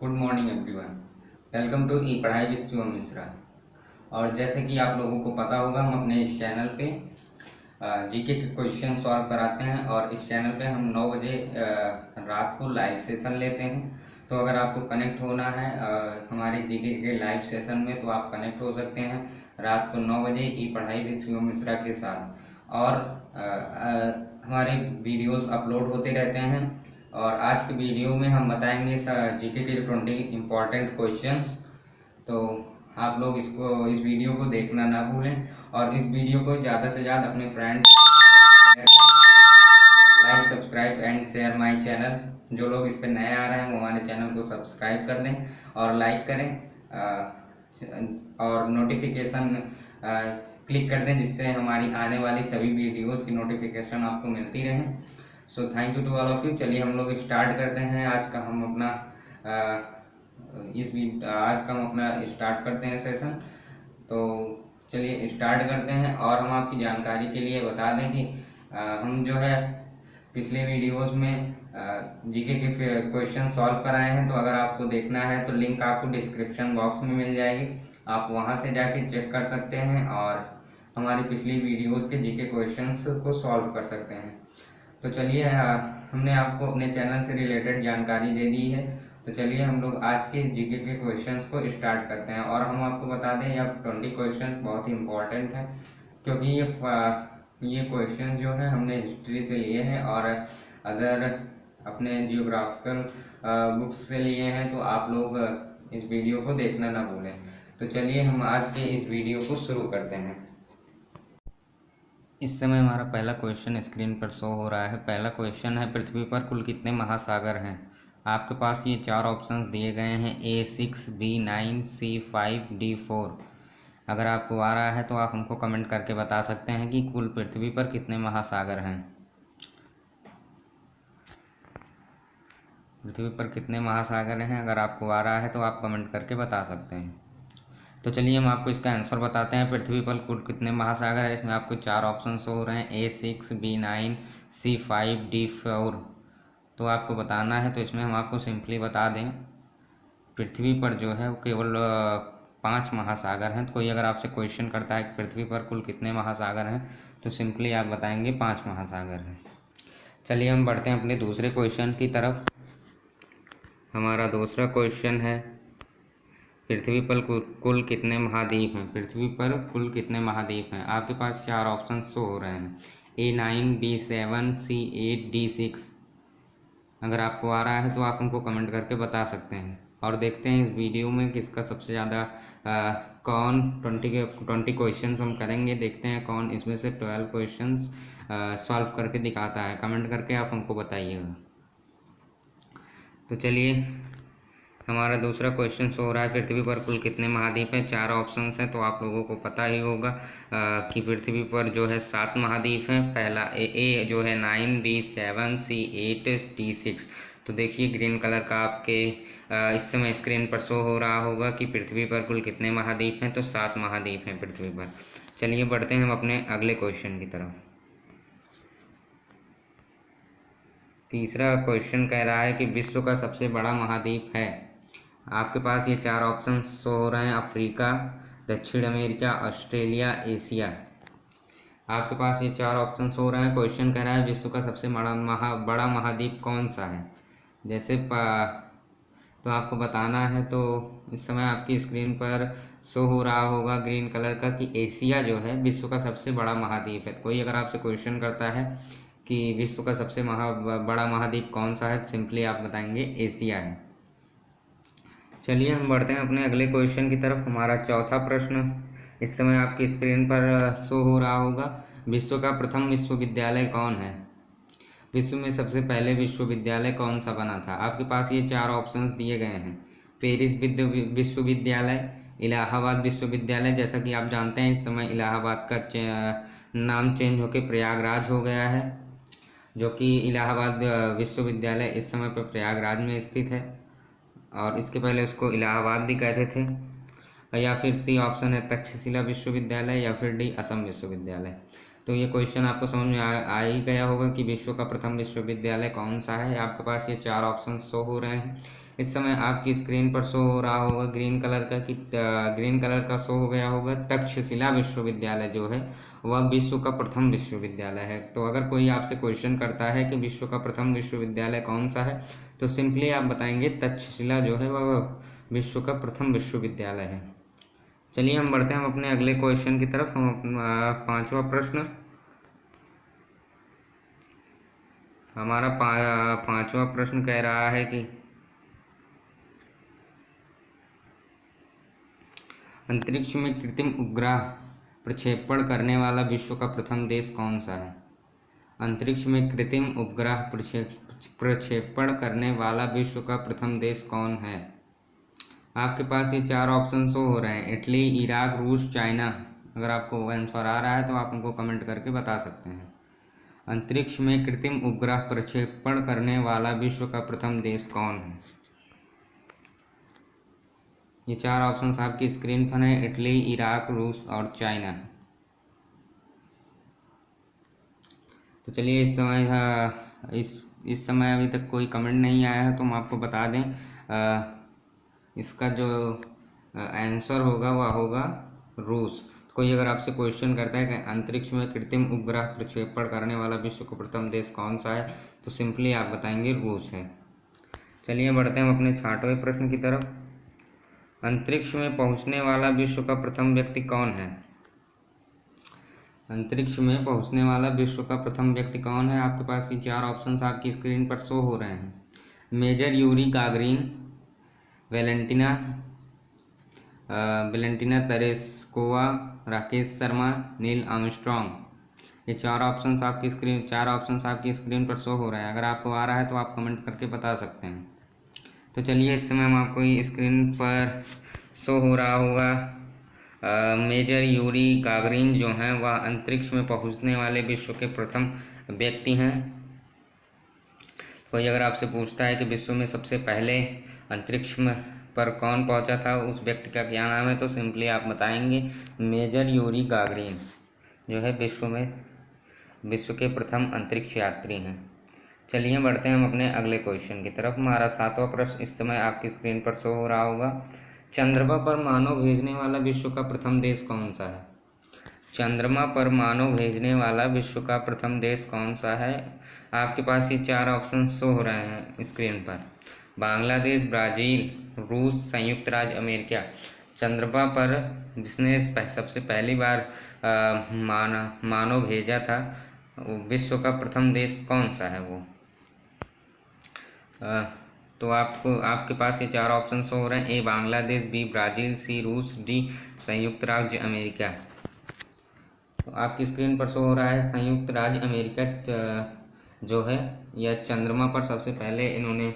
Good morning everyone. Welcome to E पढ़ाई विद शिवम मिश्रा। और जैसे कि आप लोगों को पता होगा, हम अपने इस चैनल पे जीके के क्वेश्चन सॉल्व कराते हैं और इस चैनल पे हम 9 बजे रात को लाइव सेशन लेते हैं। तो अगर आपको कनेक्ट होना है हमारे जीके के लाइव सेशन में, तो आप कनेक्ट हो सकते हैं रात को 9 बजे ई पढ़ाई विद शिवम मिश्रा के साथ। और हमारे वीडियोस अपलोड होते रहते हैं। और आज के वीडियो में हम बताएंगे जीके के 20 इम्पोर्टेंट क्वेश्चंस। तो आप लोग इस वीडियो को देखना ना भूलें और इस वीडियो को ज़्यादा से ज़्यादा अपने friends like subscribe and share my channel. जो लोग इस पर नए आ रहे हैं वो हमारे चैनल को सब्सक्राइब कर दें और लाइक करें और नोटिफिकेशन क्लिक कर दें, जिससे हमारी आने वाली सभी वीडियोस की नोटिफिकेशन आपको मिलती रहे। So thank you to all of you. चलिए हम लोग स्टार्ट करते हैं। आज का हम अपना स्टार्ट करते हैं सेशन। तो चलिए स्टार्ट करते हैं। और हम आपकी जानकारी के लिए बता दें कि हम जो है पिछले वीडियोस में जीके के क्वेश्चन सॉल्व कराए हैं। तो अगर आपको देखना है तो लिंक आपको डिस्क्रिप्शन बॉक्स में मिल जाएगी, आप वहां से जाके चेक कर सकते हैं और हमारी पिछली वीडियोस के जीके क्वेश्चंस को सॉल्व कर सकते हैं। तो चलिए हमने आपको अपने चैनल से रिलेटेड जानकारी दे दी है। तो चलिए हम लोग आज के जीके के क्वेश्चंस को स्टार्ट करते हैं। और हम आपको बता दें यह 20 क्वेश्चन बहुत ही इम्पोर्टेंट है, क्योंकि ये क्वेश्चन जो है हमने हिस्ट्री से लिए हैं और अगर अपने जियोग्राफिकल बुक्स से लिए हैं। तो आप लोग इस वीडियो को देखना ना भूलें। तो चलिए हम आज के इस वीडियो को शुरू करते हैं। इस समय हमारा पहला क्वेश्चन स्क्रीन पर शो हो रहा है। पहला क्वेश्चन है, पृथ्वी पर कुल कितने महासागर हैं? आपके पास ये 4 ऑप्शंस दिए गए हैं, A6, B9, C5, D4। अगर आपको आ रहा है तो आप हमको कमेंट करके बता सकते हैं कि कुल पृथ्वी पर कितने महासागर हैं। पृथ्वी पर कितने महासागर हैं, अगर आपको आ रहा है तो आप कमेंट करके बता सकते हैं। तो चलिए हम आपको इसका आंसर बताते हैं। पृथ्वी पर कुल कितने महासागर है, इसमें आपको 4 ऑप्शन हो रहे हैं, A6, B9, C5, D4। तो आपको बताना है। तो इसमें हम आपको सिंपली बता दें, पृथ्वी पर जो है वो केवल 5 महासागर हैं। तो कोई अगर आपसे क्वेश्चन करता है कि पृथ्वी पर कुल कितने महासागर हैं, तो सिंपली आप बताएंगे 5 महासागर हैं। चलिए हम बढ़ते हैं अपने दूसरे क्वेश्चन की तरफ। हमारा दूसरा क्वेश्चन है, पृथ्वी पर कुल कितने महाद्वीप हैं? पृथ्वी पर कुल कितने महाद्वीप हैं? आपके पास 4 ऑप्शन शो हो रहे हैं, A9, B7, C8, D6। अगर आपको आ रहा है तो आप हमको कमेंट करके बता सकते हैं। और देखते हैं इस वीडियो में किसका सबसे ज़्यादा कौन 20 क्वेश्चंस हम करेंगे। देखते हैं कौन इसमें से 12 क्वेश्चंस सॉल्व करके दिखाता है। कमेंट करके आप हमको बताइएगा। तो चलिए हमारा दूसरा क्वेश्चन हो रहा है, पृथ्वी पर कुल कितने महाद्वीप हैं? 4 ऑप्शंस हैं, तो आप लोगों को पता ही होगा कि पृथ्वी पर जो है 7 महाद्वीप हैं। पहला ए जो है 9, B7, C8, D6। तो देखिए ग्रीन कलर का आपके इस समय स्क्रीन पर शो हो रहा होगा कि पृथ्वी पर कुल कितने महाद्वीप हैं। तो 7 महाद्वीप हैं पृथ्वी पर। चलिए बढ़ते हैं हम अपने अगले क्वेश्चन की तरफ। तीसरा क्वेश्चन कह रहा है कि विश्व का सबसे बड़ा महाद्वीप है। आपके पास ये 4 ऑप्शन शो हो रहे हैं, अफ्रीका, दक्षिण अमेरिका, ऑस्ट्रेलिया, एशिया। आपके पास ये 4 ऑप्शन हो रहे हैं। क्वेश्चन कह रहा है विश्व का सबसे बड़ा महाद्वीप कौन सा है? जैसे तो आपको बताना है। तो इस समय आपकी स्क्रीन पर शो हो रहा होगा ग्रीन कलर का कि एशिया जो है विश्व का सबसे बड़ा महाद्वीप है। कोई अगर आपसे क्वेश्चन करता है कि विश्व का सबसे बड़ा महाद्वीप कौन सा है, सिंपली आप बताएंगे एशिया है। चलिए हम बढ़ते हैं अपने अगले क्वेश्चन की तरफ। हमारा चौथा प्रश्न इस समय आपकी स्क्रीन पर शो हो रहा होगा, विश्व का प्रथम विश्वविद्यालय कौन है? विश्व में सबसे पहले विश्वविद्यालय कौन सा बना था? आपके पास ये 4 ऑप्शंस दिए गए हैं, पेरिस विश्वविद्यालय, इलाहाबाद विश्वविद्यालय। जैसा कि आप जानते हैं इस समय इलाहाबाद का नाम चेंज होकर प्रयागराज हो गया है, जो कि इलाहाबाद विश्वविद्यालय इस समय पर प्रयागराज में स्थित है। और इसके पहले उसको इलाहाबाद भी कहते थे। या फिर सी ऑप्शन है तक्षशिला विश्वविद्यालय, या फिर डी असम विश्वविद्यालय। तो ये क्वेश्चन आपको समझ में आ ही गया होगा कि विश्व का प्रथम विश्वविद्यालय कौन सा है। आपके पास ये 4 ऑप्शन शो हो रहे हैं, इस समय आपकी स्क्रीन पर शो हो रहा होगा ग्रीन कलर का कि ग्रीन कलर का शो हो गया होगा तक्षशिला विश्वविद्यालय जो है वह विश्व का प्रथम विश्वविद्यालय है। तो अगर कोई आपसे क्वेश्चन करता है कि विश्व का प्रथम विश्वविद्यालय कौन सा है, तो सिंपली आप बताएंगे तक्षशिला जो है वह विश्व का प्रथम विश्वविद्यालय है। चलिए हम बढ़ते हैं हम अपने अगले क्वेश्चन की तरफ। हम पांचवा प्रश्न, हमारा पांचवा प्रश्न कह रहा है कि अंतरिक्ष में कृत्रिम उपग्रह प्रक्षेपण करने वाला विश्व का प्रथम देश कौन सा है? अंतरिक्ष में कृत्रिम उपग्रह प्रक्षेपण करने वाला विश्व का प्रथम देश कौन है? आपके पास ये चार ऑप्शन शो हो रहे हैं, इटली, इराक, रूस, चाइना। अगर आपको आंसर आ रहा है तो आप हमको कमेंट करके बता सकते हैं। अंतरिक्ष में कृत्रिम उपग्रह प्रक्षेपण करने वाला विश्व का प्रथम देश कौन है? ये चार ऑप्शन आपकी स्क्रीन पर है, इटली, इराक, रूस और चाइना। तो चलिए इस समय अभी तक कोई कमेंट नहीं आया है तो हम आपको बता दें इसका जो आंसर होगा वह होगा रूस। तो कोई अगर आपसे क्वेश्चन करता है कि अंतरिक्ष में कृत्रिम उपग्रह प्रक्षेपण करने वाला विश्व का प्रथम देश कौन सा है, तो सिंपली आप बताएंगे रूस है। चलिए बढ़ते हैं हम अपने 6वें प्रश्न की तरफ। अंतरिक्ष में पहुंचने वाला विश्व का प्रथम व्यक्ति कौन है? अंतरिक्ष में पहुंचने वाला विश्व का प्रथम व्यक्ति कौन है? आपके पास ये चार ऑप्शंस आपकी स्क्रीन पर शो हो रहे हैं, major Yuri Gagarin, Valentina Tereshkova, Rakesh Sharma, Neil Armstrong. ये चार ऑप्शंस आपकी स्क्रीन पर शो हो रहे हैं। अगर आपको आ रहा है तो आप कमेंट करके बता सकते हैं। तो चलिए इस समय हम आपको स्क्रीन पर शो हो रहा होगा मेजर यूरी गागरिन जो हैं वह अंतरिक्ष में पहुंचने वाले विश्व के प्रथम व्यक्ति हैं। कोई अगर आपसे पूछता है कि विश्व में सबसे पहले अंतरिक्ष में पर कौन पहुंचा था, उस व्यक्ति का क्या नाम है, तो सिंपली आप बताएंगे मेजर यूरी गागरिन जो है विश्व के प्रथम अंतरिक्ष यात्री हैं। चलिए बढ़ते हैं हम अपने अगले क्वेश्चन की तरफ। हमारा 7वां प्रश्न इस समय आपकी स्क्रीन पर शो हो रहा होगा, चंद्रमा पर मानव भेजने वाला विश्व का प्रथम देश कौन सा है? चंद्रमा पर मानव भेजने वाला विश्व का प्रथम देश कौन सा है? आपके पास ये चार ऑप्शन शो हो रहे हैं स्क्रीन पर, बांग्लादेश, ब्राज़ील, रूस, संयुक्त राज्य अमेरिका। चंद्रमा पर जिसने सबसे पहली बार मानव भेजा था, विश्व का प्रथम देश कौन सा है वो? तो आपके पास ये चार ऑप्शन हो रहे हैं, ए बांग्लादेश, बी ब्राज़ील, सी रूस, डी संयुक्त राज्य अमेरिका। तो आपकी स्क्रीन पर शो हो रहा है संयुक्त राज्य अमेरिका जो है यह चंद्रमा पर सबसे पहले इन्होंने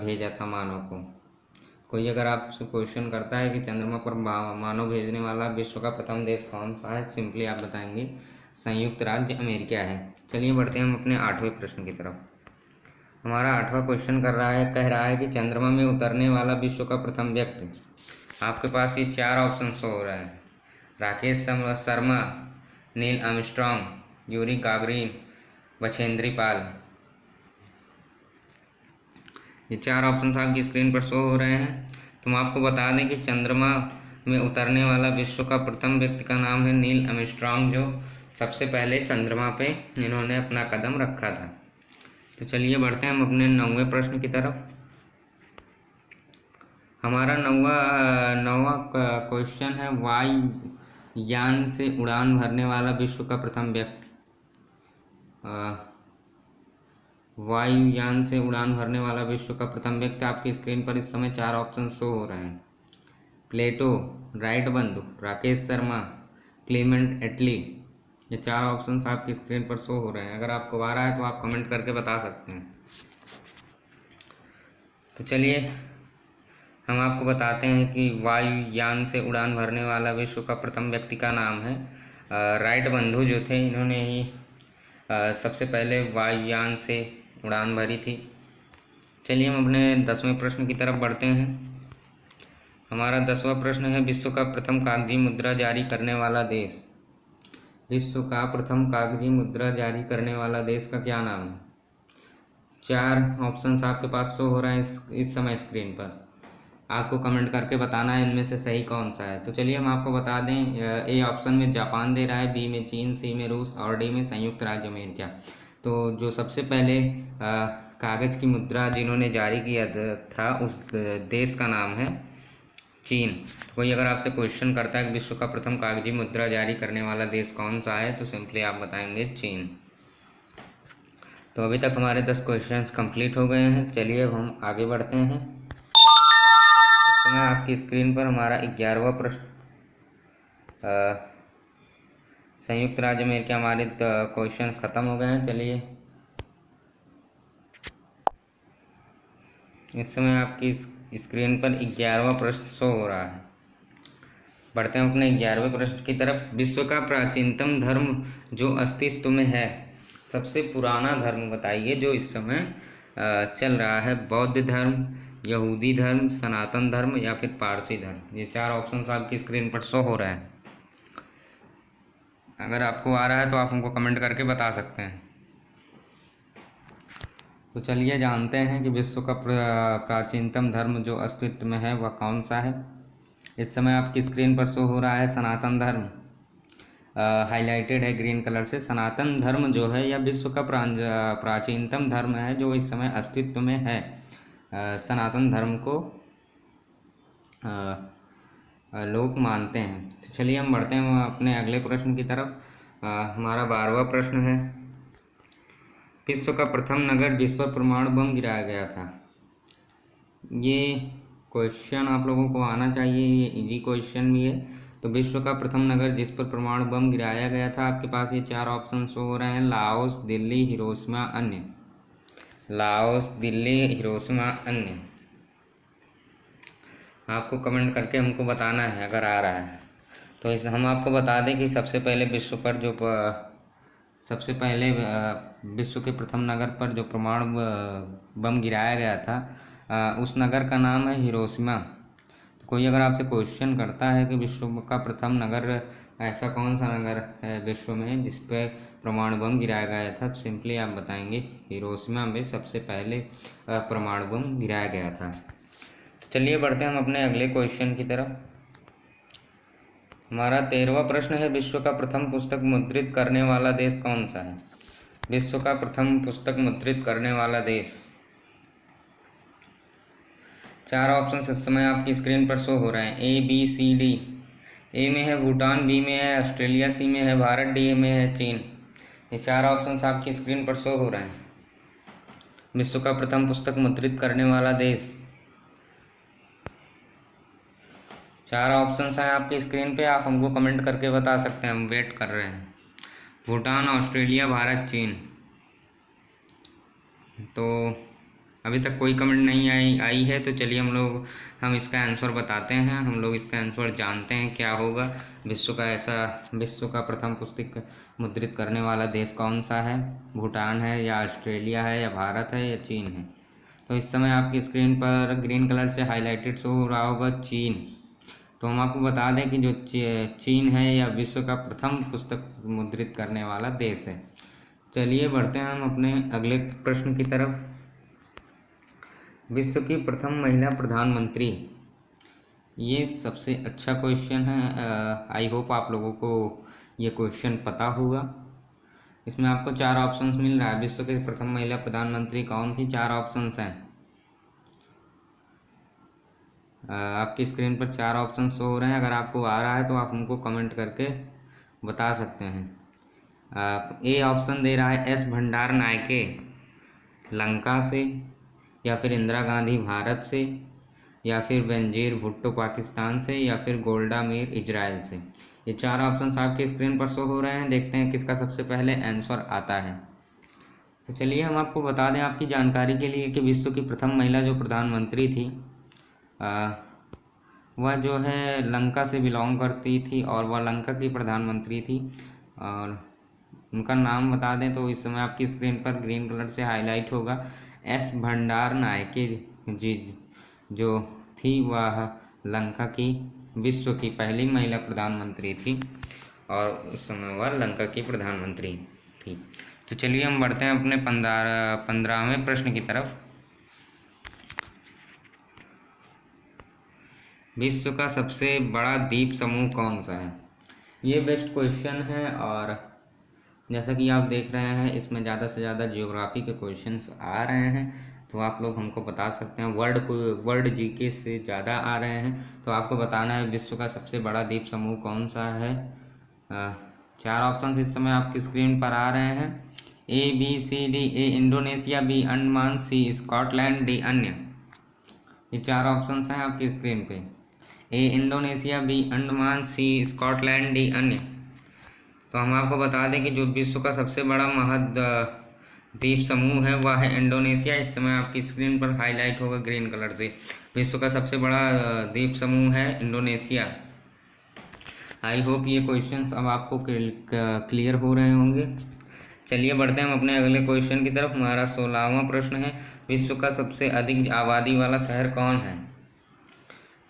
भेजा था मानव को। कोई अगर आपसे क्वेश्चन करता है कि चंद्रमा पर मानव भेजने वाला विश्व का प्रथम देश कौन सा है, सिंपली आप बताएंगे संयुक्त राज्य अमेरिका है। चलिए बढ़ते हैं हम अपने 8वें प्रश्न की तरफ। हमारा 8वां क्वेश्चन कह रहा है कि चंद्रमा में उतरने वाला विश्व का प्रथम व्यक्ति। आपके पास ये चार ऑप्शन हो रहे हैं, Rakesh Sharma, Neil Armstrong, Yuri Gagarin, Bachendri Pal. ये चार ऑप्शन आपकी स्क्रीन पर शो हो रहे हैं। तो हम आपको बता दें कि चंद्रमा में उतरने वाला विश्व का प्रथम व्यक्ति का नाम है नील आर्मस्ट्रॉन्ग, जो सबसे पहले चंद्रमा पे इन्होंने अपना कदम रखा था। तो चलिए बढ़ते हैं हम अपने 9वें प्रश्न की तरफ। हमारा नौवा क्वेश्चन है, वायुयान से उड़ान भरने वाला विश्व का प्रथम व्यक्ति। वायुयान से उड़ान भरने वाला विश्व का प्रथम व्यक्ति, आपकी स्क्रीन पर इस समय चार ऑप्शन शो हो रहे हैं, प्लेटो, राइट बंधु, राकेश शर्मा, क्लेमेंट एटली। ये चार ऑप्शंस आपकी स्क्रीन पर शो हो रहे हैं। अगर आपको आ रहा है तो आप कमेंट करके बता सकते हैं। तो चलिए हम आपको बताते हैं कि वायुयान से उड़ान भरने वाला विश्व का प्रथम व्यक्ति का नाम है राइट बंधु जो थे, इन्होंने ही सबसे पहले वायुयान से उड़ान भरी थी। चलिए हम अपने 10वें प्रश्न की तरफ बढ़ते हैं। हमारा 10वां प्रश्न है, विश्व का प्रथम कागजी मुद्रा जारी करने वाला देश। विश्व का प्रथम कागजी मुद्रा जारी करने वाला देश का क्या नाम है? 4 ऑप्शंस आपके पास शो हो रहे हैं इस समय स्क्रीन पर। आपको कमेंट करके बताना है इनमें से सही कौन सा है। तो चलिए हम आपको बता दें, ए ऑप्शन में जापान दे रहा है, बी में चीन, सी में रूस और डी में संयुक्त राज्य अमेरिका। तो जो सबसे पहले कागज़ की मुद्रा जिन्होंने जारी किया था उस देश का नाम है चीन। तो कोई अगर आपसे क्वेश्चन करता है कि विश्व का प्रथम कागजी मुद्रा जारी करने वाला देश कौन सा है, तो सिंपली आप बताएंगे चीन। तो अभी तक हमारे 10 क्वेश्चंस कंप्लीट हो गए हैं। चलिए अब हम आगे बढ़ते हैं। इस समय आपकी स्क्रीन पर हमारा 11वां प्रश्न, संयुक्त राज्य अमेरिका, हमारे क्वेश्चन खत्म हो गए हैं। चलिए इस समय आपकी स्क्रीन पर 11वां प्रश्न शो हो रहा है। बढ़ते हैं अपने 11वें प्रश्न की तरफ। विश्व का प्राचीनतम धर्म जो अस्तित्व में है, सबसे पुराना धर्म बताइए जो इस समय चल रहा है। बौद्ध धर्म, यहूदी धर्म, सनातन धर्म या फिर पारसी धर्म। ये 4 ऑप्शन आपकी स्क्रीन पर शो हो रहे हैं। अगर आपको आ रहा है तो आप हमको कमेंट करके बता सकते हैं। तो चलिए जानते हैं कि विश्व का प्राचीनतम धर्म जो अस्तित्व में है वह कौन सा है। इस समय आपकी स्क्रीन पर शो हो रहा है सनातन धर्म, हाईलाइटेड है ग्रीन कलर से। सनातन धर्म जो है यह विश्व का प्राचीनतम धर्म है जो इस समय अस्तित्व में है। सनातन धर्म को लोग मानते हैं। तो चलिए हम बढ़ते हैं अपने अगले प्रश्न की तरफ। हमारा 12वां प्रश्न है, विश्व का प्रथम नगर जिस पर परमाणु बम गिराया गया था। ये क्वेश्चन आप लोगों को आना चाहिए, ये इजी क्वेश्चन भी है। तो विश्व का प्रथम नगर जिस पर परमाणु बम गिराया गया था, आपके पास ये 4 ऑप्शन शो हो रहे हैं। लाओस, दिल्ली, हिरोशिमा, अन्य। लाओस, दिल्ली, हिरोशिमा, अन्य। आपको कमेंट करके हमको बताना है अगर आ रहा है। तो इस हम आपको बता दें कि सबसे पहले विश्व के प्रथम नगर पर जो परमाणु बम गिराया गया था, उस नगर का नाम है हिरोशिमा। तो कोई अगर आपसे क्वेश्चन करता है कि विश्व का प्रथम नगर, ऐसा कौन सा नगर है विश्व में जिस पर परमाणु बम गिराया गया था, तो सिंपली आप बताएंगे हिरोशिमा में सबसे पहले परमाणु बम गिराया गया था। तो चलिए बढ़ते हैं हम अपने अगले क्वेश्चन की तरफ। हमारा 13वां प्रश्न है, विश्व का प्रथम पुस्तक मुद्रित करने वाला देश कौन सा है। विश्व का प्रथम पुस्तक मुद्रित करने वाला देश। 4 ऑप्शन इस समय आपकी स्क्रीन पर शो हो रहे हैं, ए, बी, सी, डी। ए में है भूटान, बी में है ऑस्ट्रेलिया, सी में है भारत, डी में है चीन। ये 4 ऑप्शन आपकी स्क्रीन पर शो हो रहे हैं। विश्व का प्रथम पुस्तक मुद्रित करने वाला देश। 4 ऑप्शन हैं आपकी स्क्रीन पे, आप हमको कमेंट करके बता सकते हैं, हम वेट कर रहे हैं। भूटान, ऑस्ट्रेलिया, भारत, चीन। तो अभी तक कोई कमेंट नहीं आई है। तो चलिए हम इसका आंसर बताते हैं। हम लोग इसका आंसर जानते हैं क्या होगा। विश्व का प्रथम पुस्तक मुद्रित करने वाला देश कौन सा है। भूटान है या ऑस्ट्रेलिया है या भारत है या चीन है। तो इस समय आपकी स्क्रीन पर ग्रीन कलर से हाईलाइटेड शो हो रहा होगा चीन। तो हम आपको बता दें कि जो चीन है या विश्व का प्रथम पुस्तक मुद्रित करने वाला देश है। चलिए बढ़ते हैं हम अपने अगले प्रश्न की तरफ। विश्व की प्रथम महिला प्रधानमंत्री। ये सबसे अच्छा क्वेश्चन है। आई होप आप लोगों को ये क्वेश्चन पता होगा। इसमें आपको 4 ऑप्शंस मिल रहा है। विश्व की प्रथम महिला प्रधानमंत्री कौन थी, 4 ऑप्शंस हैं। आपकी स्क्रीन पर 4 ऑप्शन शो हो रहे हैं। अगर आपको आ रहा है तो आप हमको कमेंट करके बता सकते हैं। ए ऑप्शन दे रहा है एस भंडार नायके, लंका से, या फिर इंदिरा गांधी भारत से, या फिर बेनजीर भुट्टो पाकिस्तान से, या फिर गोल्डा मीर इजराइल से। ये 4 ऑप्शन आपकी स्क्रीन पर शो हो रहे हैं। देखते हैं किसका सबसे पहले आंसर आता है। तो चलिए हम आपको बता दें आपकी जानकारी के लिए कि विश्व की प्रथम महिला जो प्रधानमंत्री थी, वह जो है लंका से बिलोंग करती थी और वह लंका की प्रधानमंत्री थी। और उनका नाम बता दें तो इस समय आपकी स्क्रीन पर ग्रीन कलर से हाईलाइट होगा, एस भंडार नायके जी जो थी वह लंका की विश्व की पहली महिला प्रधानमंत्री थी और उस समय वह लंका की प्रधानमंत्री थी। तो चलिए हम बढ़ते हैं अपने 15वें प्रश्न की तरफ। विश्व का सबसे बड़ा द्वीप समूह कौन सा है? ये बेस्ट क्वेश्चन है, और जैसा कि आप देख रहे हैं इसमें ज़्यादा से ज़्यादा जियोग्राफी के क्वेश्चंस आ रहे हैं, तो आप लोग हमको बता सकते हैं। वर्ल्ड जीके से ज़्यादा आ रहे हैं, तो आपको बताना है विश्व का सबसे बड़ा द्वीप समूह कौन सा है। 4 ऑप्शन इस समय आपकी स्क्रीन पर आ रहे हैं। A B C D। A Indonesia, B Andaman, C Scotland, D अन्य। ये 4 ऑप्शंस हैं आपकी स्क्रीन पे। A Indonesia, B Andaman, C Scotland, D अन्य। तो हम आपको बता दें कि जो विश्व का सबसे बड़ा महाद्वीप समूह है वह है इंडोनेशिया। इस समय आपकी स्क्रीन पर हाईलाइट होगा ग्रीन कलर से। विश्व का सबसे बड़ा द्वीप समूह है इंडोनेशिया। आई होप ये क्वेश्चंस अब आपको क्लियर हो रहे होंगे। चलिए बढ़ते हैं हम अपने अगले क्वेश्चन की तरफ। हमारा 16वां प्रश्न है, विश्व का सबसे अधिक आबादी वाला शहर कौन है?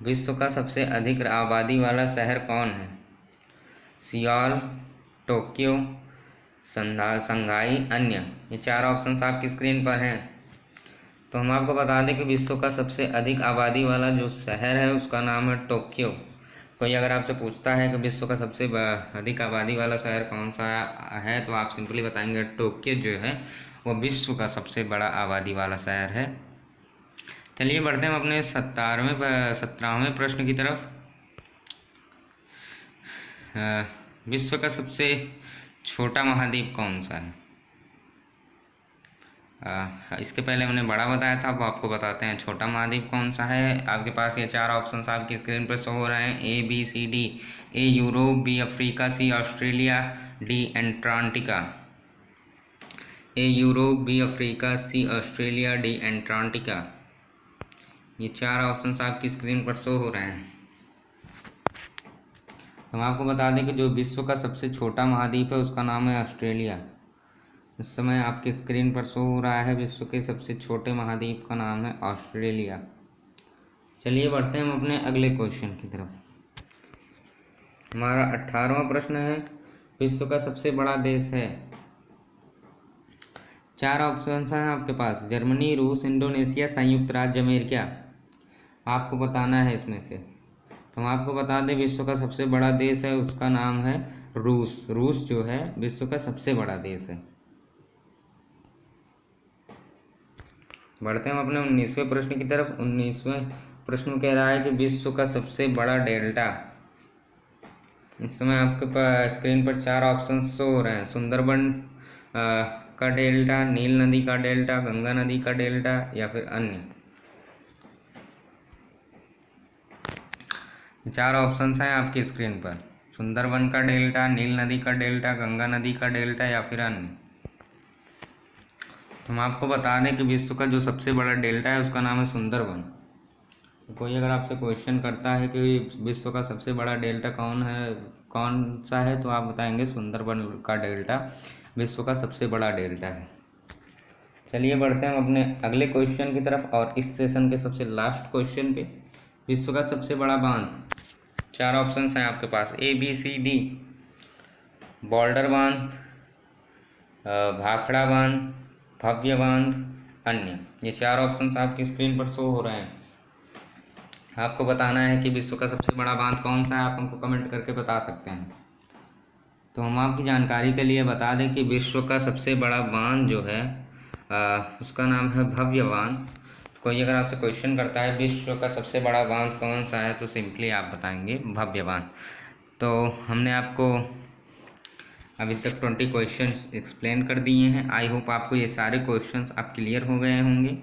विश्व का सबसे अधिक आबादी वाला शहर कौन है? सियोल, टोक्यो, संघाई, अन्य। ये 4 ऑप्शंस आपकी स्क्रीन पर हैं। तो हम आपको बता दें कि विश्व का सबसे अधिक आबादी वाला जो शहर है उसका नाम है टोक्यो। कोई अगर आपसे पूछता है कि विश्व का सबसे अधिक आबादी वाला शहर कौन सा है, तो आप सिंपली बताएंगे टोक्यो जो है वो विश्व का सबसे बड़ा आबादी वाला शहर है। चलिए बढ़ते हैं हम अपने 17वें प्रश्न की तरफ। विश्व का सबसे छोटा महाद्वीप कौन सा है? इसके पहले हमने बड़ा बताया था, अब आपको बताते हैं छोटा महाद्वीप कौन सा है। आपके पास ये 4 ऑप्शंस आपकी स्क्रीन पर शो हो रहे हैं। A B C D। A Europe, B Africa, C Australia, D Antarctica. A Europe, B Africa, C Australia, D Antarctica. ये 4 ऑप्शंस आपकी स्क्रीन पर शो हो रहे हैं। हम आपको बता दें कि जो विश्व का सबसे छोटा महाद्वीप है उसका नाम है ऑस्ट्रेलिया। इस समय आपकी स्क्रीन पर शो हो रहा है विश्व के सबसे छोटे महाद्वीप का नाम है ऑस्ट्रेलिया। चलिए बढ़ते हैं हम अपने अगले क्वेश्चन की तरफ। हमारा 18वां प्रश्न है, विश्व का सबसे बड़ा देश है। 4 ऑप्शन हैं आपके पास, जर्मनी, रूस, इंडोनेशिया, संयुक्त राज्य अमेरिका। आपको बताना है इसमें से। तो हम आपको बता दें विश्व का सबसे बड़ा देश है उसका नाम है रूस। रूस जो है विश्व का सबसे बड़ा देश है। बढ़ते हैं हम अपने 19वें प्रश्न की तरफ। 19वें प्रश्न कह रहा है कि विश्व का सबसे बड़ा डेल्टा। इस समय आपके पास स्क्रीन पर 4 ऑप्शन शो हो रहे हैं। सुंदरबन का डेल्टा, नील नदी का डेल्टा, गंगा नदी का डेल्टा, या फिर अन्य। 4 ऑप्शंस हैं आपकी स्क्रीन पर, सुंदरबन का डेल्टा, नील नदी का डेल्टा, गंगा नदी का डेल्टा, या फिर अन्य। हम आपको बता दें कि विश्व का जो सबसे बड़ा डेल्टा है उसका नाम है सुंदरबन। कोई अगर आपसे क्वेश्चन करता है कि विश्व का सबसे बड़ा डेल्टा कौन सा है, तो आप बताएंगे सुंदरबन का डेल्टा विश्व का सबसे बड़ा डेल्टा है। चलिए बढ़ते हैं हम अपने अगले क्वेश्चन की तरफ, और इस सेशन के सबसे लास्ट क्वेश्चन पे। विश्व का सबसे बड़ा बांध। 4 ऑप्शन हैं आपके पास, A B C D। Border बांध, भाखड़ा बांध, भव्य बांध, अन्य। ये 4 ऑप्शन आपकी स्क्रीन पर शो हो रहे हैं। आपको बताना है कि विश्व का सबसे बड़ा बांध कौन सा है। आप हमको कमेंट करके बता सकते हैं। तो हम आपकी जानकारी के लिए बता दें कि विश्व का सबसे बड़ा बांध जो है उसका नाम है भव्य बांध। तो कोई अगर आपसे क्वेश्चन करता है विश्व का सबसे बड़ा बांध कौन सा है, तो सिंपली आप बताएंगे भव्य बांध। तो हमने आपको अभी तक 20 क्वेश्चंस एक्सप्लेन कर दिए हैं। आई होप आपको ये सारे क्वेश्चंस आप क्लियर हो गए होंगे।